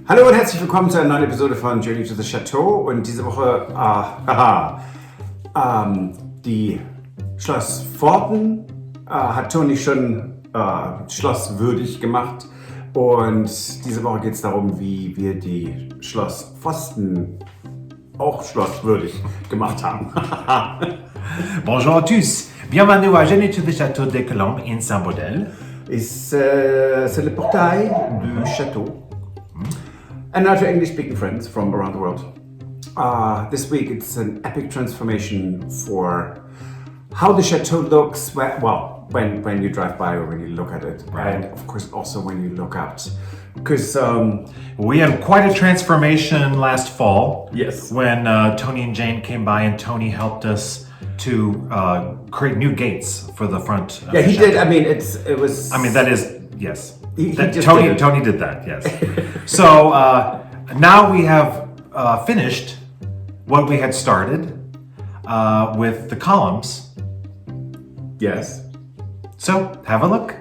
Hallo und herzlich willkommen zu einer neuen Episode von Journey to the Chateau. Und diese Woche, die Schloss Pforten hat Toni schon schlosswürdig gemacht. Und diese Woche geht es darum, wie wir die Schloss-Pfosten auch schlosswürdig gemacht haben. Bonjour à tous, bienvenue à Journey to the Château de Colombe in Saint-Baudel. C'est le portail du château. And now to English-speaking friends from around the world. This week it's an epic transformation for how the chateau looks when you drive by or when you look at it. Right. And of course also when you look out. Because we had quite a transformation last fall. Yes. When Tony and Jane came by and Tony helped us to create new gates for the front. Yeah, he chateau. did. I mean, it was. I mean, that is, yes. He just Tony did it. Tony did that, yes. So now we have finished what we had started with the columns. Yes. So have a look.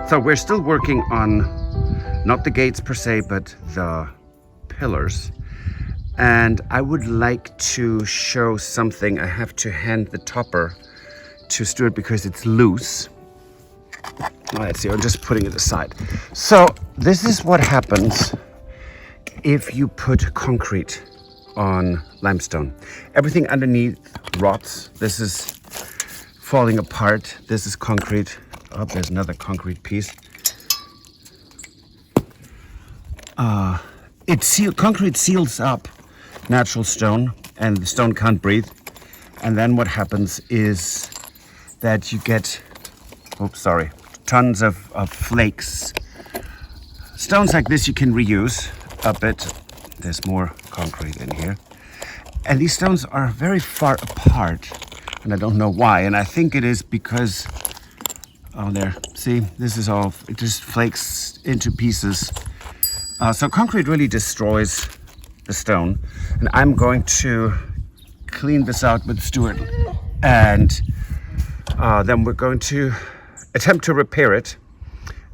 So we're still working on not the gates per se, but the pillars. And I would like to show something. I have to hand the topper to Stuart because it's loose. Let's see, I'm just putting it aside. So this is what happens if you put concrete on limestone. Everything underneath rots. This is falling apart. This is concrete. Oh, there's another concrete piece. Concrete seals up natural stone, and the stone can't breathe. And then what happens is that you get, tons of flakes. Stones like this you can reuse a bit. There's more concrete in here. And these stones are very far apart, and I don't know why. And I think it is because there, see, this is all, it just flakes into pieces. So concrete really destroys the stone. And I'm going to clean this out with Stuart. And then we're going to attempt to repair it.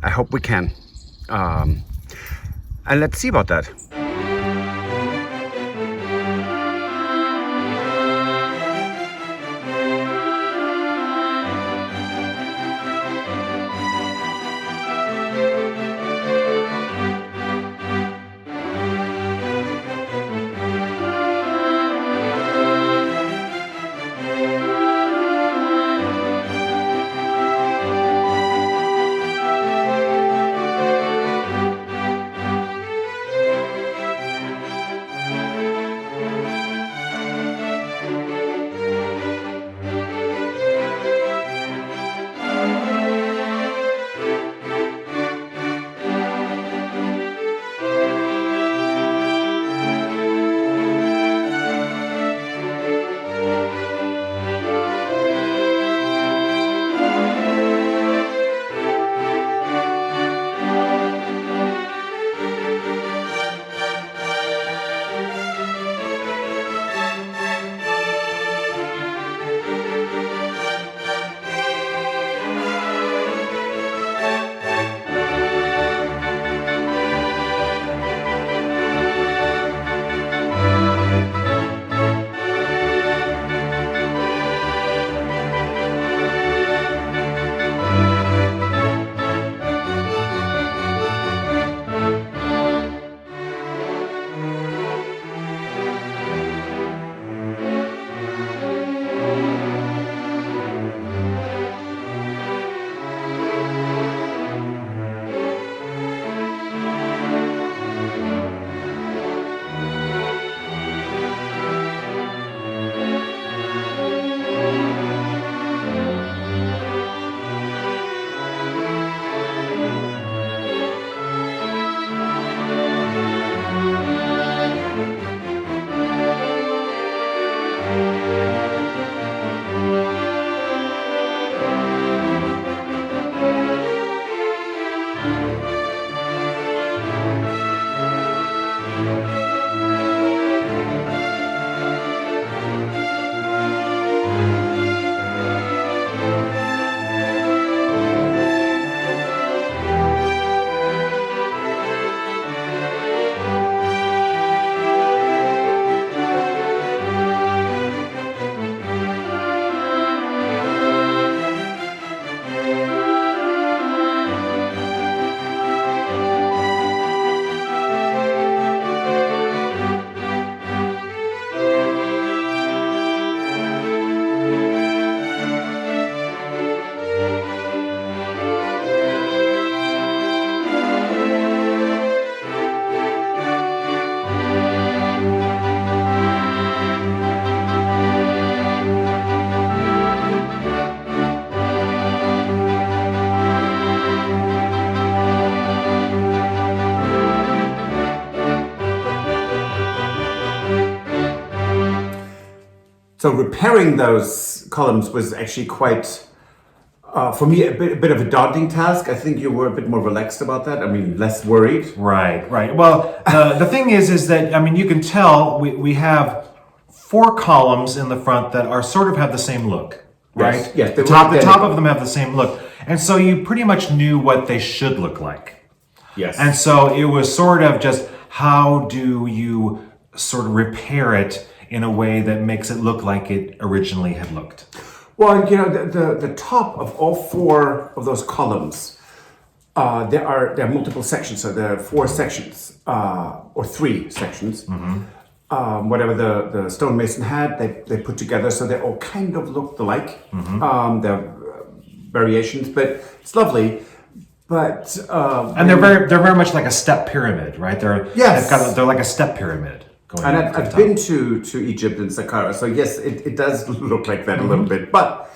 I hope we can. And let's see about that. So repairing those columns was actually quite, for me, a bit of a daunting task. I think you were a bit more relaxed about that. I mean, less worried. Right. Well, the thing is that, I mean, you can tell we have 4 columns in the front that are sort of have the same look, right? Yes. The top of them have the same look. And so you pretty much knew what they should look like. Yes. And so it was sort of just, how do you sort of repair it in a way that makes it look like it originally had looked? Well, you know, the top of all 4 of those columns, there are multiple sections. So there are 4 sections, or 3 sections. Whatever the stonemason had, they put together, so they all kind of looked alike. There are variations, but it's lovely. But and they're very much like a step pyramid, right? They're like a step pyramid. And I've been to Egypt and Saqqara, so yes, it does look like that a little bit. But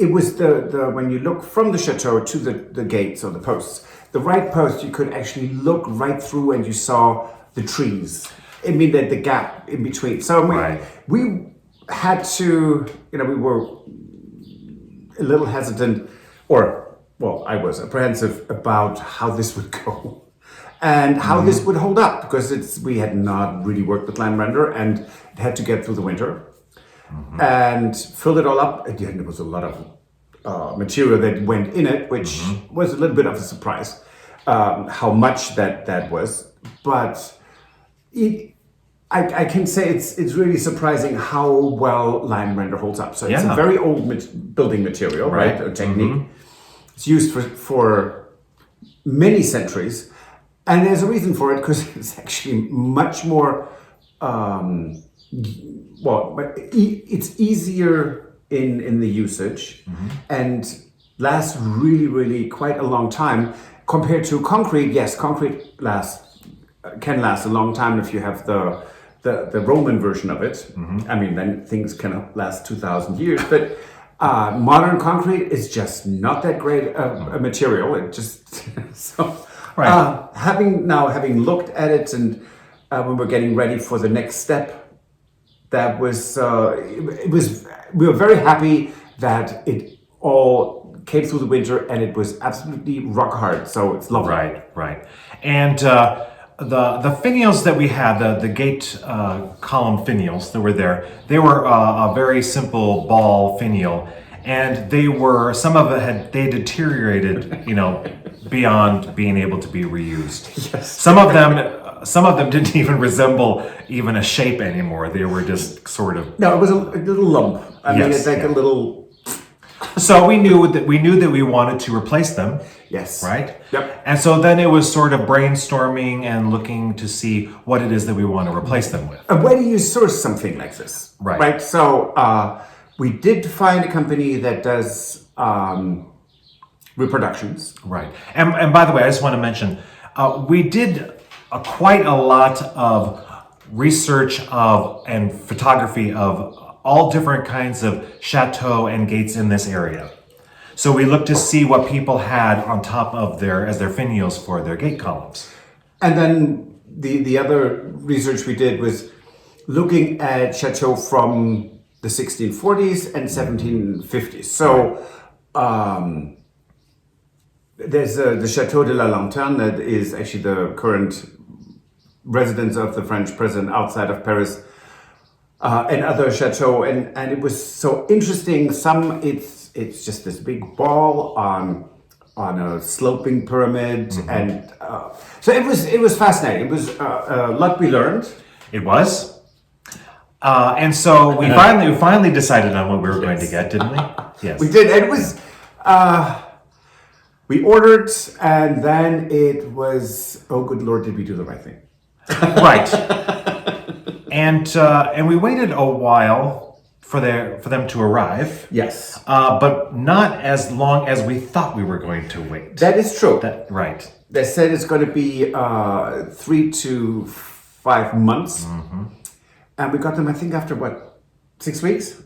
it was the when you look from the chateau to the gates or the posts, the right post, you could actually look right through and you saw the trees. I mean, the gap in between. So we had to, you know, we were a little hesitant, I was apprehensive about how this would go. And how this would hold up, because we had not really worked with lime render and it had to get through the winter and fill it all up. Again, there was a lot of material that went in it, which was a little bit of a surprise, how much that was. But I can say it's really surprising how well lime render holds up. So it's a very old building material, right? Or technique. It's used for many centuries. And there's a reason for it, because it's actually much more, it's easier in the usage and lasts really quite a long time compared to concrete. Yes, concrete can last a long time if you have the Roman version of it. I mean, then things can last 2,000 years, but modern concrete is just not that great a material. It just, so... Having looked at it, and when we're getting ready for the next step, that was we were very happy that it all came through the winter and it was absolutely rock hard. So it's lovely. Right. And the finials that we had, the gate column finials that were there, they were a very simple ball finial, and some of it they deteriorated, you know, beyond being able to be reused. Yes. Some of them didn't even resemble even a shape anymore. They were just sort of... No, it was a little lump. I mean, it's like a little... So we knew that we wanted to replace them. Yes. Right? Yep. And so then it was sort of brainstorming and looking to see what it is that we want to replace them with. And where do you source something like this? Right. So we did find a company that does... reproductions. Right. And by the way, I just want to mention, we did quite a lot of research and photography of all different kinds of chateau and gates in this area. So we looked to see what people had on top of as their finials for their gate columns. And then the other research we did was looking at chateau from the 1640s and 1750s. So there's the Château de la Lanterne that is actually the current residence of the French president outside of Paris, and other chateaux, and it was so interesting. Some it's just this big ball on a sloping pyramid, and so it was fascinating. It was a lot we learned. It was, and so we finally decided on what we were going to get, didn't we? Yes, we did, and it was. We ordered, and then it was, oh good Lord, did we do the right thing? Right. And we waited a while for them to arrive. Yes. But not as long as we thought we were going to wait. That is true. Right. They said it's going to be 3 to 5 months. And we got them, I think, after 6 weeks?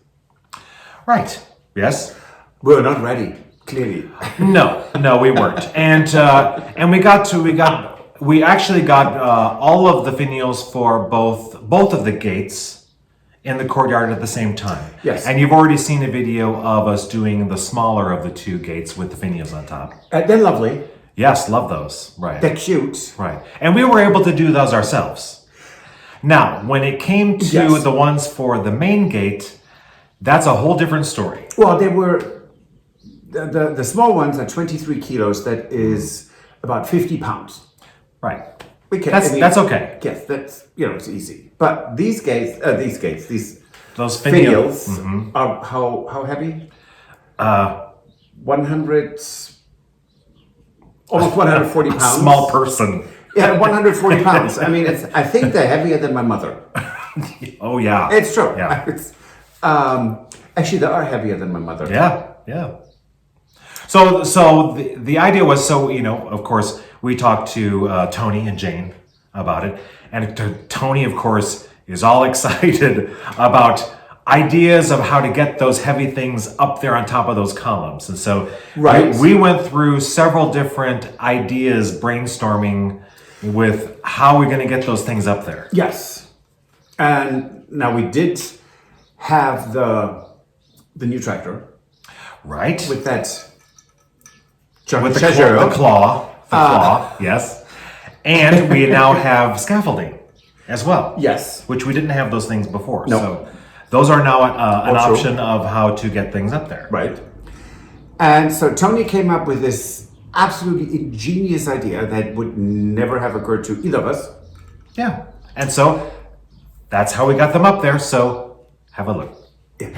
Right. Yes. We're not ready. Clearly. No, we weren't. And we actually got all of the finials for both of the gates in the courtyard at the same time. Yes. And you've already seen a video of us doing the smaller of the two gates with the finials on top. They're lovely. Yes, love those. Right. They're cute. Right. And we were able to do those ourselves. Now, when it came to Yes. the ones for the main gate, that's a whole different story. Well, they were the small ones are 23 kilos. That is about 50 pounds. Right. We can. That's okay. Yes, that's it's easy. But these Those finials Mhm. are how heavy? 100, almost 140 A pounds. small person. Yeah, 140 pounds. I mean, I think they're heavier than my mother. Oh yeah. It's true. Yeah. It's, actually, they are heavier than my mother. Yeah. Yeah. So the idea was, of course, we talked to Tony and Jane about it, and Tony, of course, is all excited about ideas of how to get those heavy things up there on top of those columns. And so Right. we went through several different ideas, brainstorming with how we're going to get those things up there. Yes. And now we did have the new tractor Right? with that With the Chateau. claw, yes. And we now have scaffolding as well. Yes. Which we didn't have those things before. No. So those are now an Also- option of how to get things up there. Right. And so Tony came up with this absolutely ingenious idea that would never have occurred to either of us. Yeah. And so that's how we got them up there. So have a look. Yeah.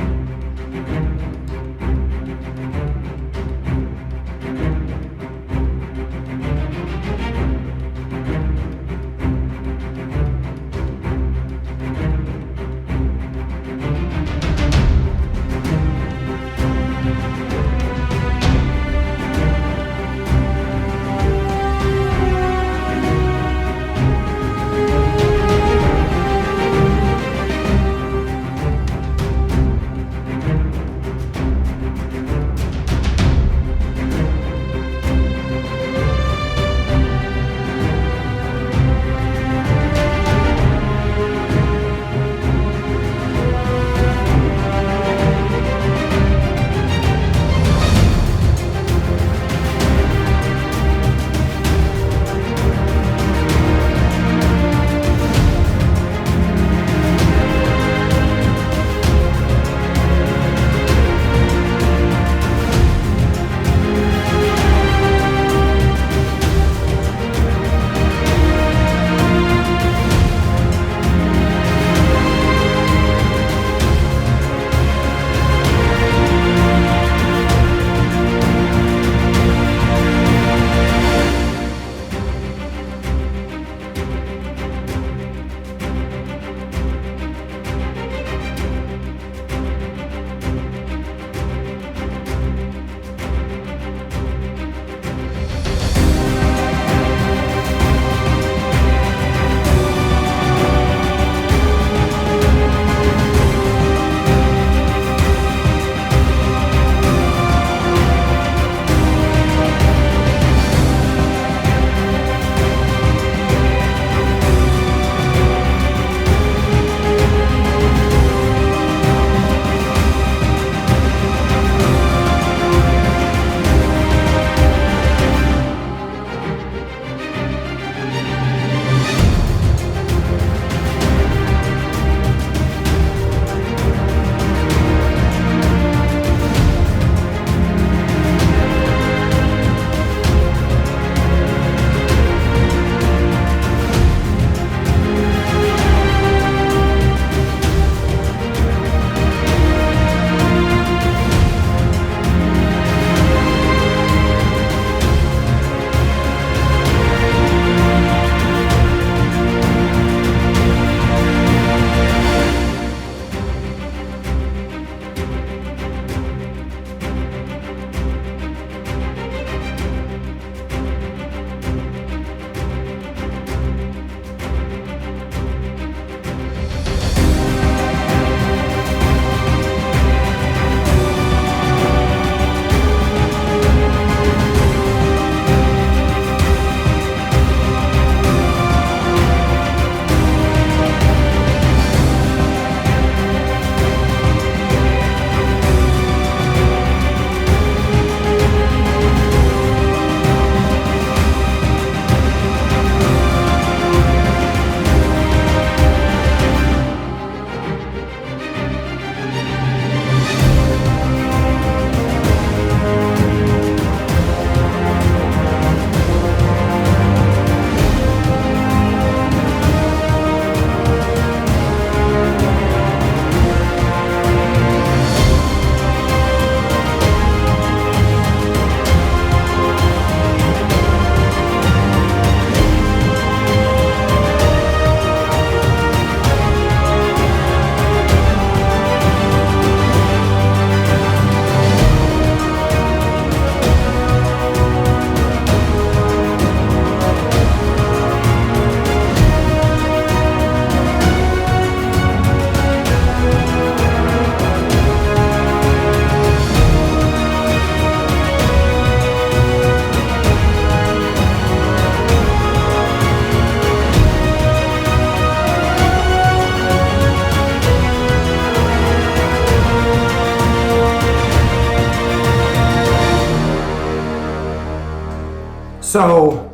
So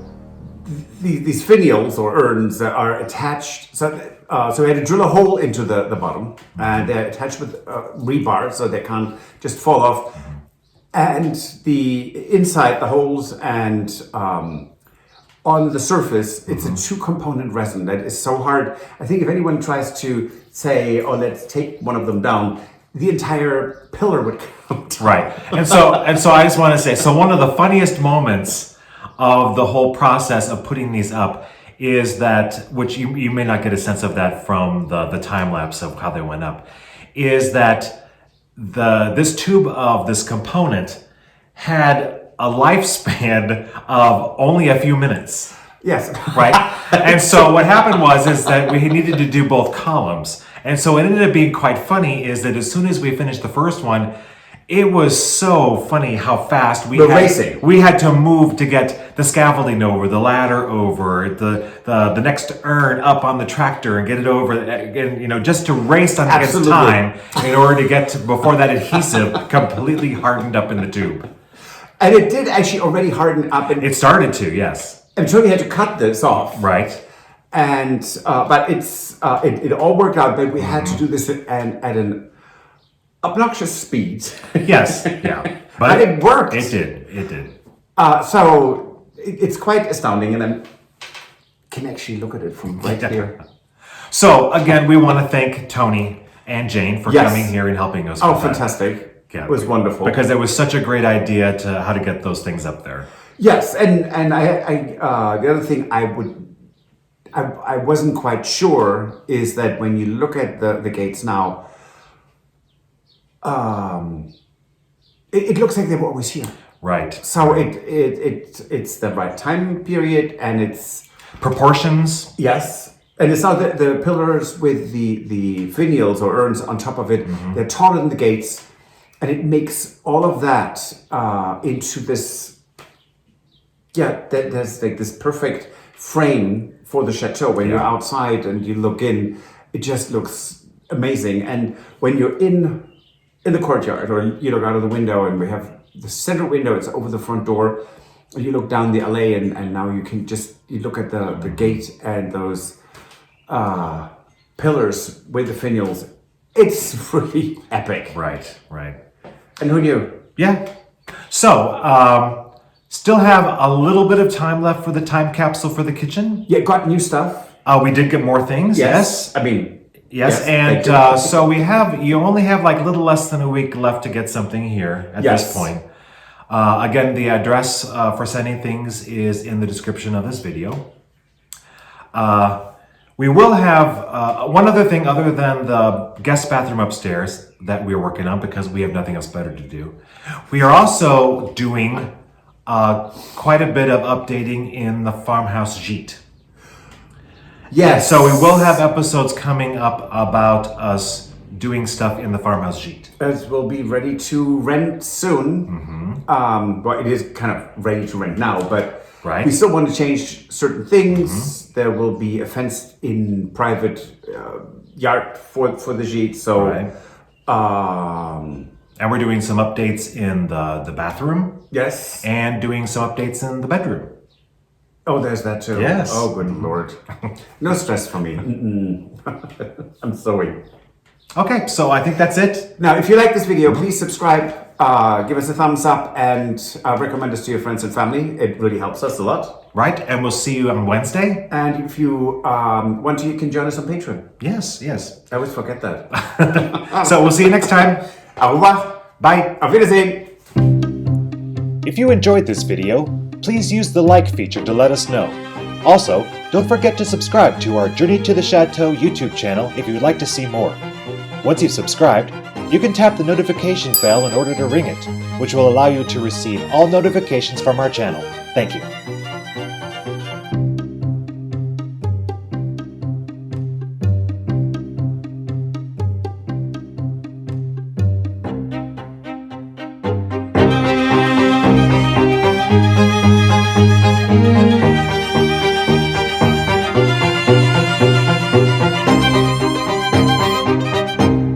these finials or urns are attached. So we had to drill a hole into the bottom, and they're attached with rebar so they can't just fall off. And the inside, the holes and on the surface, it's a two-component resin that is so hard. I think if anyone tries to say, "Oh, let's take one of them down," the entire pillar would come down. Right. And so I just want to say, so one of the funniest moments of the whole process of putting these up is that, which you may not get a sense of that from the time lapse of how they went up, is that this tube of this component had a lifespan of only a few minutes. Yes. Right? And so what happened is that we needed to do both columns. And so it ended up being quite funny is that as soon as we finished the first one, it was so funny how fast we had to move to get the scaffolding over, the ladder over, the next urn up on the tractor and get it over, and just to race on against time in order to get before that adhesive completely hardened up in the tube. And it did actually already harden up. It started to, yes. And Tony had to cut this off. Right. And but it all worked out. But we had to do this at an obnoxious speed. Yes, yeah. But it worked. It did. So it's quite astounding, and I can actually look at it from right here. So again, we want to thank Tony and Jane for coming here and helping us. Oh, fantastic. Yeah, it was wonderful. Because it was such a great idea to how to get those things up there. Yes, and I the other thing I wasn't quite sure is that when you look at the gates now, it looks like they were always here. Right. So it's the right time period and it's proportions. Yes. And it's not the pillars with the finials or urns on top of it. They're taller than the gates, and it makes all of that into this. Yeah, there's like this perfect frame for the chateau. When you're outside and you look in, it just looks amazing. And when you're in the courtyard, or you look out of the window, and we have the center window, it's over the front door. You look down the alley, and now you can you look at the gate and those pillars with the finials. It's really epic. Right. And who knew? Yeah. So, still have a little bit of time left for the time capsule for the kitchen. Yeah, got new stuff. We did get more things. Yes. I mean, yes. And so you only have like a little less than a week left to get something here at this point. Again, the address for sending things is in the description of this video. We will have one other thing other than the guest bathroom upstairs that we're working on because we have nothing else better to do. We are also doing quite a bit of updating in the farmhouse gîte. Yes. So we will have episodes coming up about us doing stuff in the farmhouse gîte. As we'll be ready to rent soon. Well, it is kind of ready to rent now, but we still want to change certain things. There will be a fenced-in private yard for the gîte. So, and we're doing some updates in the bathroom. Yes. And doing some updates in the bedroom. Oh, there's that too. Yes. Oh, good Lord. No stress for me. I'm sorry. Okay, so I think that's it. Now, if you like this video, please subscribe, give us a thumbs up, and recommend us to your friends and family. It really helps us a lot. Right, and we'll see you on Wednesday. And if you want to, you can join us on Patreon. Yes. I always forget that. So we'll see you next time. Au revoir. Bye. Auf Wiedersehen. If you enjoyed this video, please use the like feature to let us know. Also, don't forget to subscribe to our Journey to the Chateau YouTube channel if you would like to see more. Once you've subscribed, you can tap the notification bell in order to ring it, which will allow you to receive all notifications from our channel. Thank you.